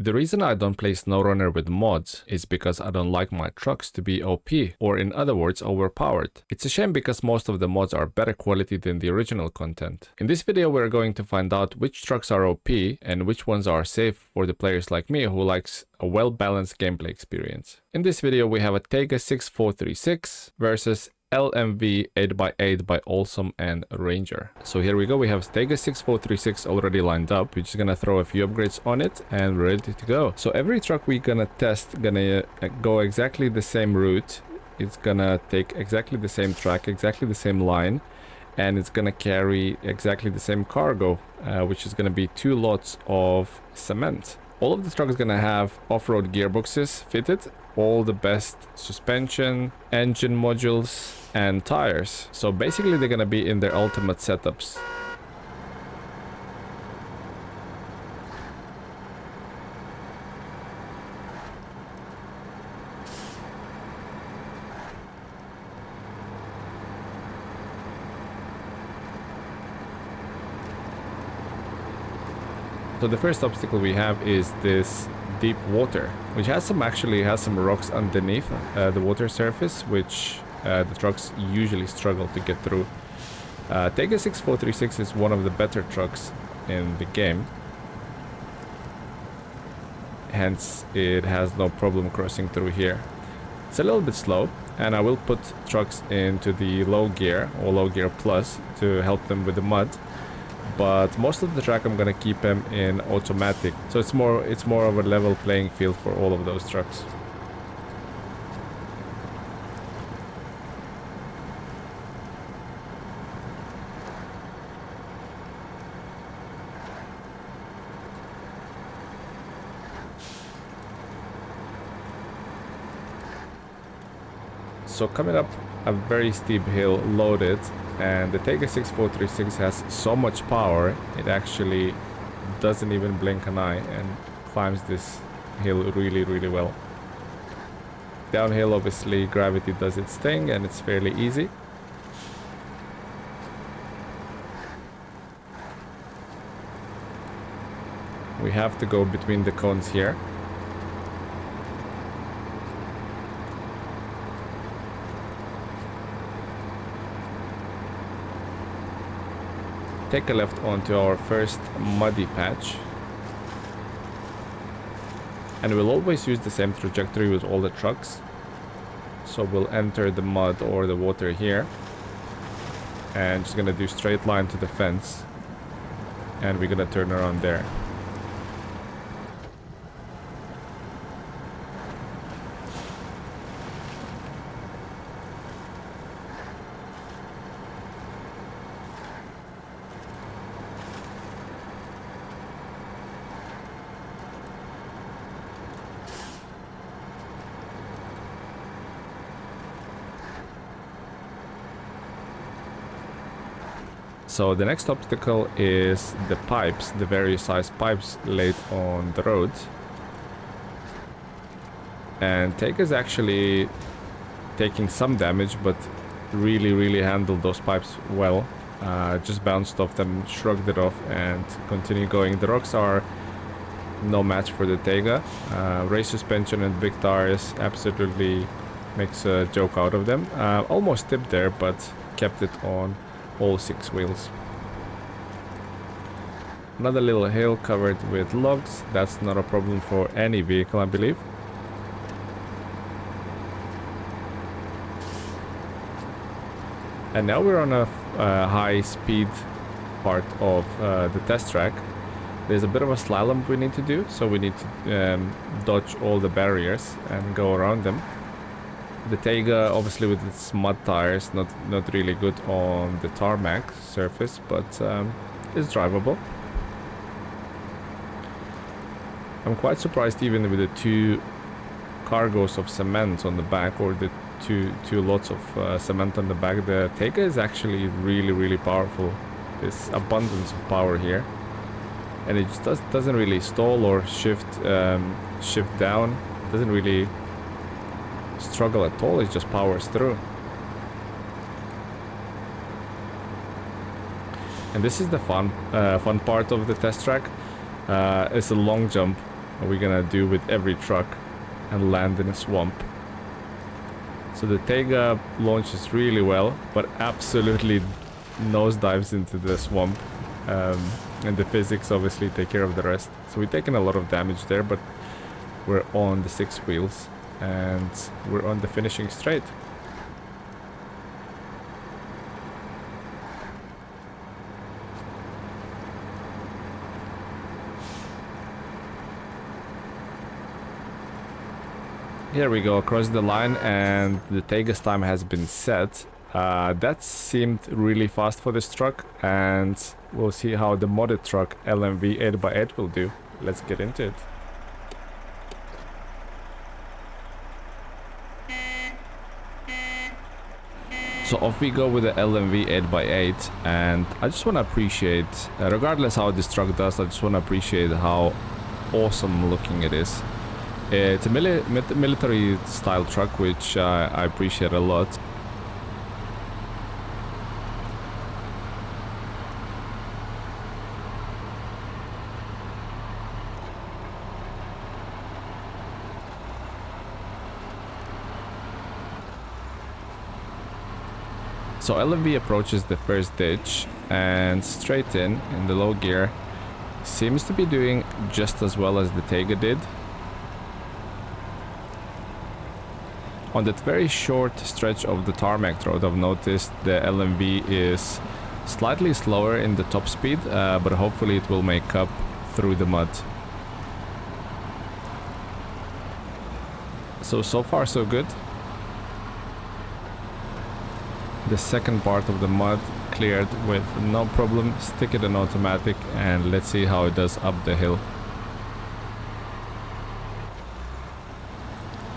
The reason I don't play SnowRunner with mods is because I don't like my trucks to be OP, or in other words, overpowered. It's a shame because most of the mods are better quality than the original content. In this video we're going to find out which trucks are OP and which ones are safe for the players like me who likes a well-balanced gameplay experience. In this video we have a Tayga 6436 versus LMV 8x8 by Olsom and Ranger. So here we go, we have Tayga 6436 already lined up. We're just gonna throw a few upgrades on it and we're ready to go. So every truck we're gonna test gonna go exactly the same route. It's gonna take exactly the same track, exactly the same line, and it's gonna carry exactly the same cargo, which is gonna be 2 lots of cement. All of the trucks gonna have off-road gearboxes fitted, all the best suspension, engine modules, and tires. So basically they're gonna be in their ultimate setups. So the first obstacle we have is this deep water, which has some rocks underneath the water surface, which the trucks usually struggle to get through. Tayga 6436 is one of the better trucks in the game, hence it has no problem crossing through here. It's a little bit slow, and I will put trucks into the low gear or low gear plus to help them with the mud. But most of the track I'm gonna keep them in automatic, so it's more of a level playing field for all of those trucks. So coming up a very steep hill loaded, and the Tayga 6436 has so much power it actually doesn't even blink an eye and climbs this hill really well. Downhill obviously gravity does its thing and it's fairly easy. We have to go between the cones here. Take a left onto our first muddy patch, and we'll always use the same trajectory with all the trucks. So we'll enter the mud or the water here and just gonna do straight line to the fence, and we're gonna turn around there. So the next obstacle is the pipes, the various size pipes laid on the road. And Tayga is actually taking some damage, but really handled those pipes well. Just bounced off them, shrugged it off, and continued going. The rocks are no match for the Tayga. Race suspension and big tires absolutely makes a joke out of them. Almost tipped there, but kept it on all 6 wheels. Another little hill covered with logs. That's not a problem for any vehicle, I believe. And now we're on a high speed part of the test track. There's a bit of a slalom we need to do, so we need to dodge all the barriers and go around them. The Tayga, obviously with its mud tires, not really good on the tarmac surface, but it's drivable. I'm quite surprised even with the 2 cargoes of cement on the back, or the two lots of cement on the back. The Tayga is actually really powerful. There's abundance of power here, and it just doesn't really stall or shift down. It doesn't really struggle at all. It just powers through. And this is the fun part of the test track. It's a long jump, are we gonna do with every truck and land in a swamp. So the Tayga launches really well, but absolutely nosedives into the swamp. And the physics obviously take care of the rest. So we've taken a lot of damage there, but we're on the 6 wheels and we're on the finishing straight. Here we go across the line and the Tayga's time has been set. That seemed really fast for this truck, and we'll see how the modded truck LMV 8x8 will do. Let's get into it. So off we go with the LMV 8x8, and I just want to appreciate, regardless how this truck does, I just want to appreciate how awesome looking it is. It's a military style truck, which I appreciate a lot. So LMV approaches the first ditch and straight in the low gear. Seems to be doing just as well as the Tayga did. On that very short stretch of the tarmac road, I've noticed the LMV is slightly slower in the top speed, but hopefully it will make up through the mud. So far so good. The second part of the mud cleared with no problem. Stick it in automatic and let's see how it does up the hill.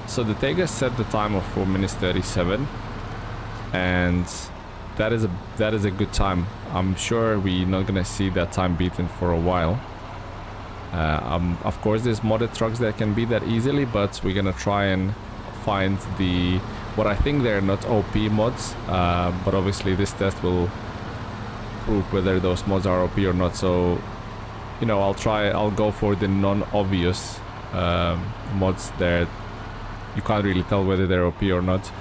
So the Tayga set the time of 4 minutes 37, and that is a good time. I'm sure we're not gonna see that time beaten for a while. Of course there's modded trucks that can beat that easily, but we're gonna try and find what I think they're not OP mods, but obviously this test will prove whether those mods are OP or not. So, you know, I'll go for the non-obvious mods that you can't really tell whether they're OP or not.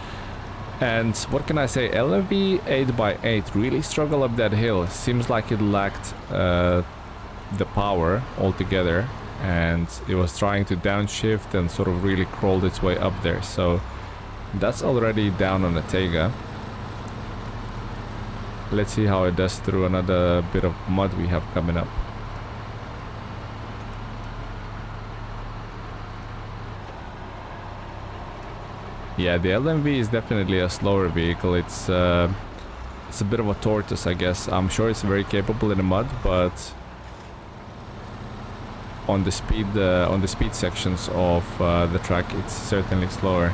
And what can I say, LMV 8x8 really struggled up that hill. Seems like it lacked the power altogether, and it was trying to downshift and sort of really crawled its way up there. So that's already down on the Tayga. Let's see how it does through another bit of mud we have coming up. Yeah, the LMV is definitely a slower vehicle. It's a bit of a tortoise, I guess. I'm sure it's very capable in the mud, but on the speed sections of the track, it's certainly slower.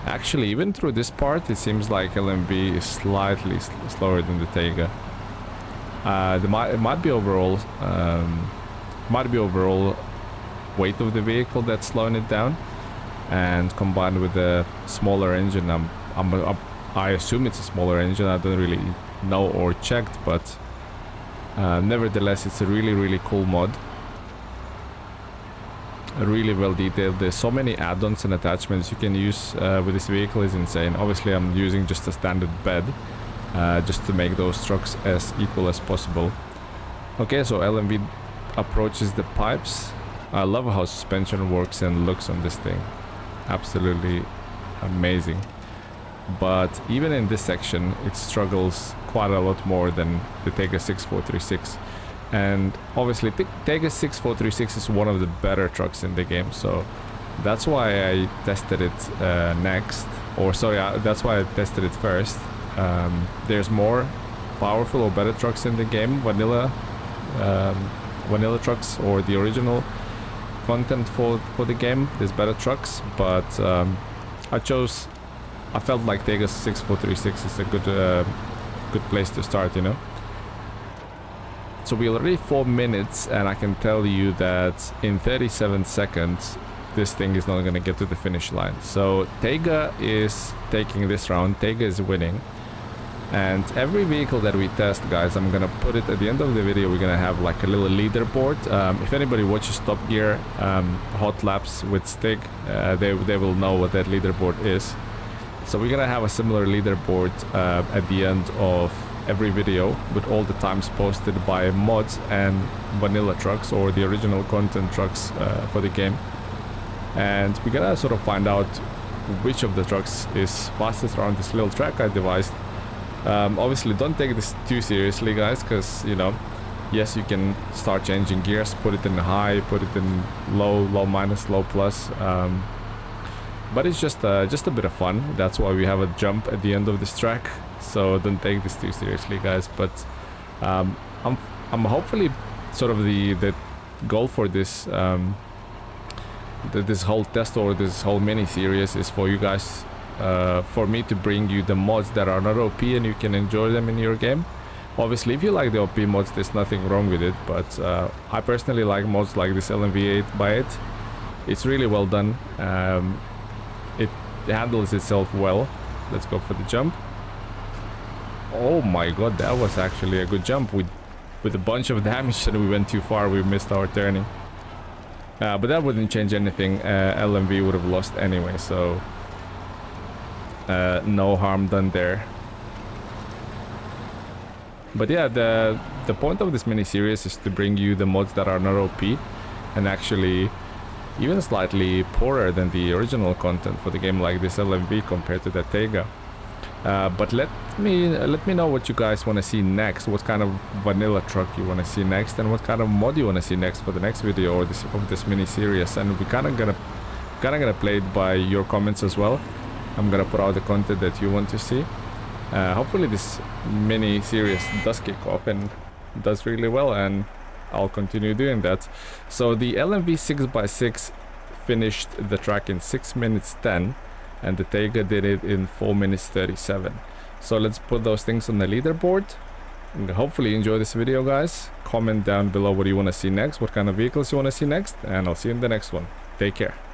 Actually, even through this part, it seems like LMV is slightly slower than the Tayga. It might be overall weight of the vehicle that's slowing it down, and combined with the smaller engine, I assume it's a smaller engine. I don't really know or checked, but nevertheless, it's a really cool mod. Really well detailed. There's so many add-ons and attachments you can use with this vehicle. Is insane. Obviously I'm using just a standard bed just to make those trucks as equal as possible. Okay, so LMV approaches the pipes. I love how suspension works and looks on this thing. Absolutely amazing. But even in this section it struggles quite a lot more than the Tayga 6436. And obviously Tayga 6436 is one of the better trucks in the game, so that's why I tested it next. Or sorry, that's why I tested it first. There's more powerful or better trucks in the game, vanilla trucks or the original content for the game. There's better trucks, but I felt like Tayga 6436 is a good place to start, you know. So we're already 4 minutes, and I can tell you that in 37 seconds this thing is not gonna get to the finish line. So Tayga is taking this round. Tayga is winning. And every vehicle that we test, guys, I'm gonna put it at the end of the video. We're gonna have like a little leaderboard. If anybody watches Top Gear hot laps with Stig, they will know what that leaderboard is. So we're gonna have a similar leaderboard at the end of every video with all the times posted by mods and vanilla trucks or the original content trucks for the game. And we're gonna sort of find out which of the trucks is fastest around this little track I devised. Obviously don't take this too seriously, guys, because, you know, yes, you can start changing gears, put it in high, put it in low, low minus, low plus, but it's just a bit of fun. That's why we have a jump at the end of this track, so don't take this too seriously, guys. But I'm hopefully sort of the goal for this this whole test or this whole mini series is for you guys, for me to bring you the mods that are not OP and you can enjoy them in your game. Obviously, if you like the OP mods, there's nothing wrong with it, but I personally like mods like this LMV 8x8. It's really well done. It handles itself well. Let's go for the jump. Oh my god, that was actually a good jump with a bunch of damage, and we went too far. We missed our turning. But that wouldn't change anything. LMV would have lost anyway, so no harm done there. But yeah, the point of this mini series is to bring you the mods that are not OP and actually even slightly poorer than the original content for the game, like this LMV compared to the Tayga. But let me know what you guys want to see next, what kind of vanilla truck you want to see next, and what kind of mod you want to see next for the next video or this mini series. And we're kind of gonna play it by your comments as well. I'm gonna put out the content that you want to see. Hopefully this mini series does kick off and does really well, and I'll continue doing that. So the LMV 6x6 finished the track in 6 minutes 10, and the Tayga did it in 4 minutes 37. So let's put those things on the leaderboard. And hopefully you enjoy this video, guys. Comment down below what you want to see next, what kind of vehicles you want to see next, and I'll see you in the next one. Take care.